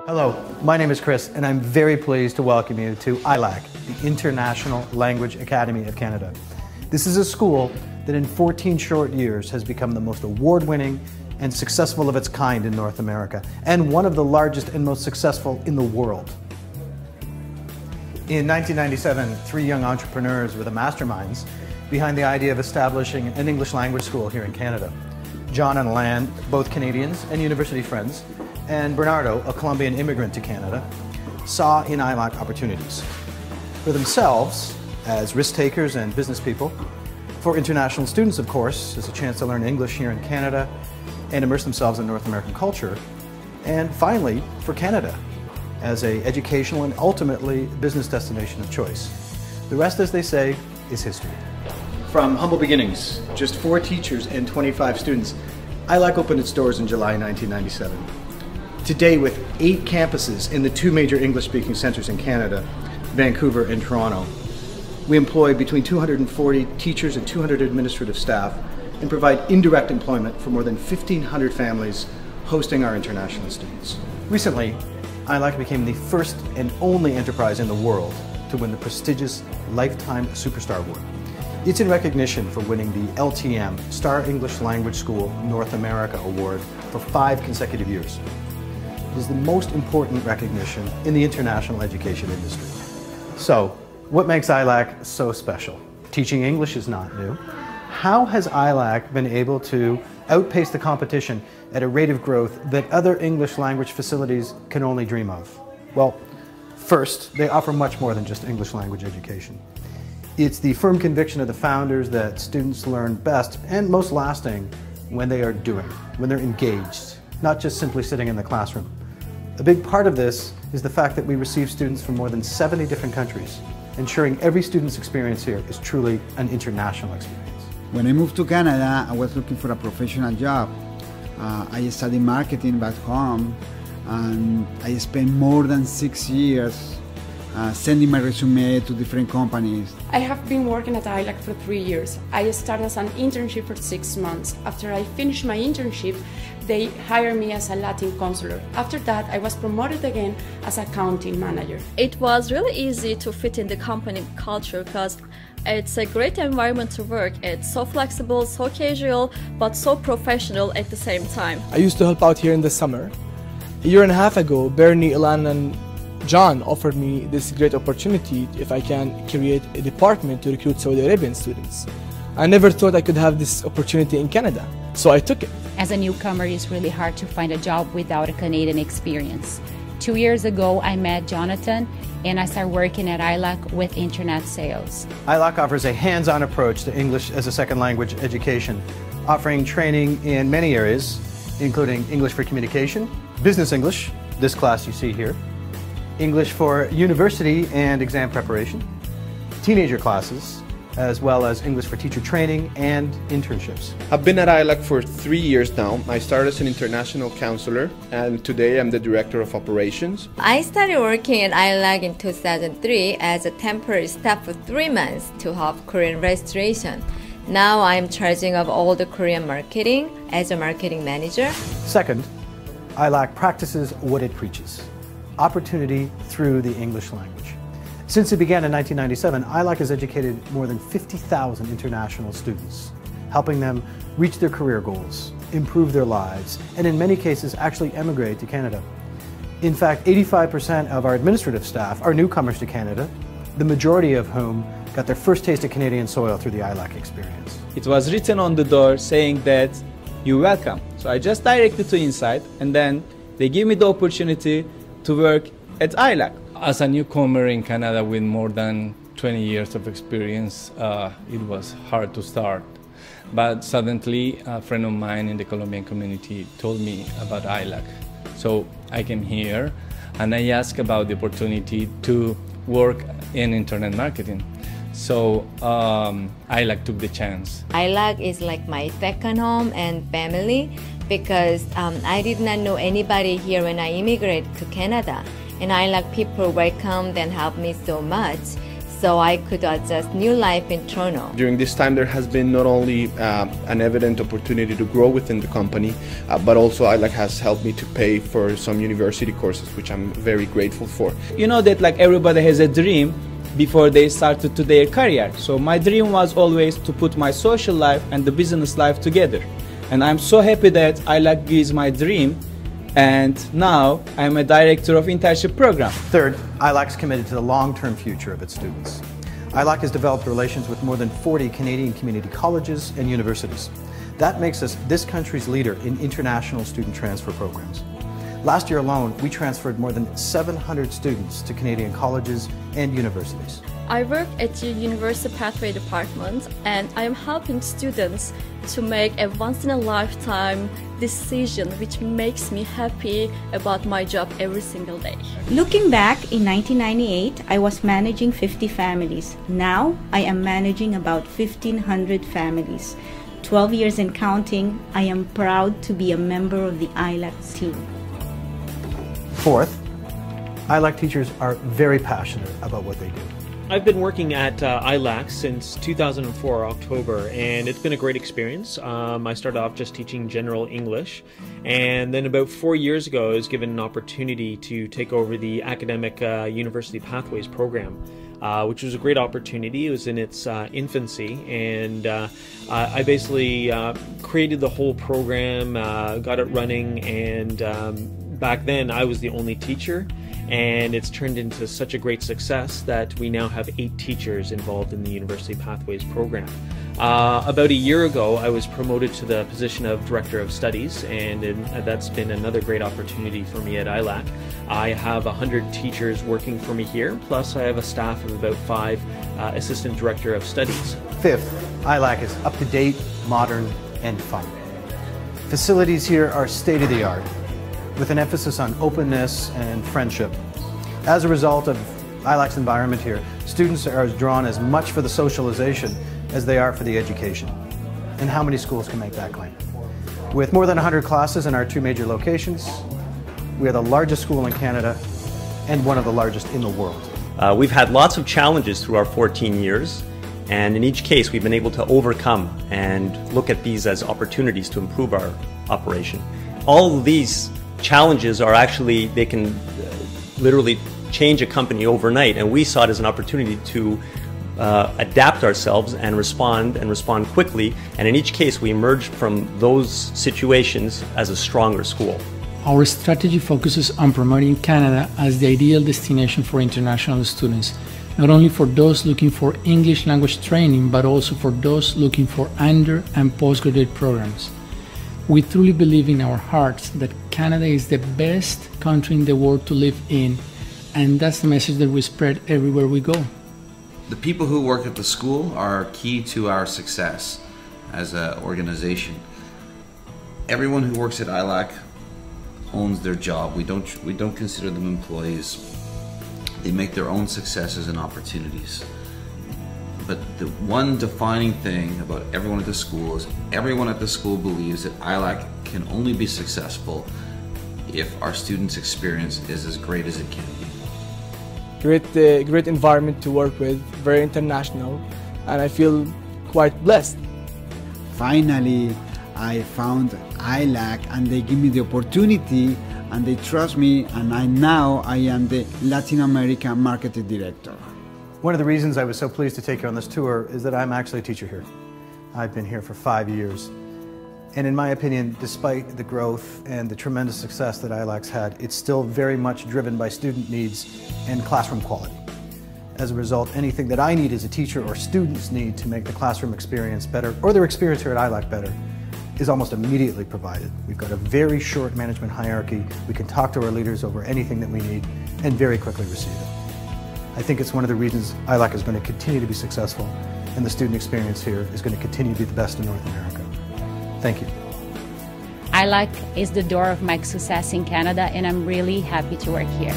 Hello, my name is Chris, and I'm very pleased to welcome you to Ilac, the International Language Academy of Canada. This is a school that in 14 short years has become the most award-winning and successful of its kind in North America, and one of the largest and most successful in the world. In 1997, three young entrepreneurs were the masterminds behind the idea of establishing an English language school here in Canada. John and Lan, both Canadians and university friends, and Bernardo, a Colombian immigrant to Canada, saw in Ilac opportunities for themselves as risk takers and business people, for international students, of course, as a chance to learn English here in Canada and immerse themselves in North American culture, and finally, for Canada as an educational and ultimately business destination of choice. The rest, as they say, is history. From humble beginnings, just 4 teachers and 25 students, Ilac opened its doors in July 1997. Today, with 8 campuses in the 2 major English-speaking centers in Canada, Vancouver and Toronto, we employ between 240 teachers and 200 administrative staff and provide indirect employment for more than 1,500 families hosting our international students. Recently, Ilac became the first and only enterprise in the world to win the prestigious Lifetime Superstar Award. It's in recognition for winning the LTM Star English Language School North America Award for 5 consecutive years. It is the most important recognition in the international education industry. So, what makes Ilac so special? Teaching English is not new. How has Ilac been able to outpace the competition at a rate of growth that other English language facilities can only dream of? Well, first, they offer much more than just English language education. It's the firm conviction of the founders that students learn best and most lasting when they are doing, when they're engaged, not just simply sitting in the classroom. A big part of this is the fact that we receive students from more than 70 different countries, ensuring every student's experience here is truly an international experience. When I moved to Canada, I was looking for a professional job. I studied marketing back home, and I spent more than 6 years sending my resume to different companies. I have been working at Ilac for 3 years. I started as an internship for 6 months. After I finished my internship, they hired me as a Latin counselor. After that, I was promoted again as accounting manager. It was really easy to fit in the company culture because it's a great environment to work. It's so flexible, so casual, but so professional at the same time. I used to help out here in the summer. A year and a half ago, Bernie, Ilan, and John offered me this great opportunity if I can create a department to recruit Saudi Arabian students. I never thought I could have this opportunity in Canada, so I took it. As a newcomer, it's really hard to find a job without a Canadian experience. 2 years ago, I met Jonathan and I started working at Ilac with internet sales. Ilac offers a hands-on approach to English as a second language education, offering training in many areas, including English for communication, business English, this class you see here, English for university and exam preparation, teenager classes, as well as English for teacher training and internships. I've been at Ilac for 3 years now. I started as an international counselor, and today I'm the director of operations. I started working at Ilac in 2003 as a temporary staff for 3 months to help Korean registration. Now I'm charging of all the Korean marketing as a marketing manager. Second, Ilac practices what it preaches: opportunity through the English language. Since it began in 1997, Ilac has educated more than 50,000 international students, helping them reach their career goals, improve their lives, and in many cases actually emigrate to Canada. In fact, 85% of our administrative staff are newcomers to Canada, the majority of whom got their first taste of Canadian soil through the Ilac experience. It was written on the door saying that you're welcome. So I just directed to inside, and then they give me the opportunity to work at Ilac. As a newcomer in Canada with more than 20 years of experience, it was hard to start. But suddenly, a friend of mine in the Colombian community told me about Ilac. So I came here and I asked about the opportunity to work in internet marketing. So Ilac took the chance. Ilac is like my second home and family because I did not know anybody here when I immigrated to Canada. And Ilac people welcomed and helped me so much. so I could adjust new life in Toronto. During this time, there has been not only an evident opportunity to grow within the company, but also Ilac has helped me to pay for some university courses, which I'm very grateful for. You know that like everybody has a dream before they started to their career. So my dream was always to put my social life and the business life together. And I'm so happy that Ilac gives my dream, and now I'm a director of internship program. Third, Ilac's committed to the long-term future of its students. Ilac has developed relations with more than 40 Canadian community colleges and universities. That makes us this country's leader in international student transfer programs. Last year alone, we transferred more than 700 students to Canadian colleges and universities. I work at the University Pathway Department, and I am helping students to make a once-in-a-lifetime decision which makes me happy about my job every single day. Looking back, in 1998, I was managing 50 families. Now, I am managing about 1,500 families. 12 years and counting, I am proud to be a member of the Ilac team. Fourth, Ilac teachers are very passionate about what they do. I've been working at Ilac since 2004, October, and it's been a great experience. I started off just teaching general English, and then about 4 years ago I was given an opportunity to take over the academic University Pathways program, which was a great opportunity. It was in its infancy, and I basically created the whole program, got it running, and back then I was the only teacher. And it's turned into such a great success that we now have 8 teachers involved in the University Pathways program. About a year ago, I was promoted to the position of Director of Studies, and that's been another great opportunity for me at Ilac. I have 100 teachers working for me here, plus I have a staff of about 5 Assistant Director of Studies. Fifth, Ilac is up-to-date, modern, and fun. Facilities here are state-of-the-art, with an emphasis on openness and friendship. As a result of Ilac's environment here, students are drawn as much for the socialization as they are for the education. And how many schools can make that claim? With more than 100 classes in our 2 major locations, we are the largest school in Canada and one of the largest in the world. We've had lots of challenges through our 14 years, and in each case we've been able to overcome and look at these as opportunities to improve our operation. All of these challenges are actually, they can literally change a company overnight, and we saw it as an opportunity to adapt ourselves and respond quickly, and in each case we emerged from those situations as a stronger school. Our strategy focuses on promoting Canada as the ideal destination for international students, not only for those looking for English language training, but also for those looking for under and postgraduate programs. We truly believe in our hearts that Canada is the best country in the world to live in, and that's the message that we spread everywhere we go. The people who work at the school are key to our success as an organization. Everyone who works at Ilac owns their job. We don't consider them employees. They make their own successes and opportunities. But the one defining thing about everyone at the school is everyone at the school believes that Ilac can only be successful if our students' experience is as great as it can be. Great environment to work with, very international, and I feel quite blessed. Finally, I found Ilac, and they give me the opportunity, and they trust me, and now I am the Latin American Marketing Director. One of the reasons I was so pleased to take you on this tour is that I'm actually a teacher here. I've been here for 5 years. And in my opinion, despite the growth and the tremendous success that Ilac's had, it's still very much driven by student needs and classroom quality. As a result, anything that I need as a teacher or students need to make the classroom experience better, or their experience here at Ilac better, is almost immediately provided. We've got a very short management hierarchy. We can talk to our leaders over anything that we need and very quickly receive it. I think it's one of the reasons Ilac is going to continue to be successful, and the student experience here is going to continue to be the best in North America. Thank you. Ilac is the door of my success in Canada, and I'm really happy to work here.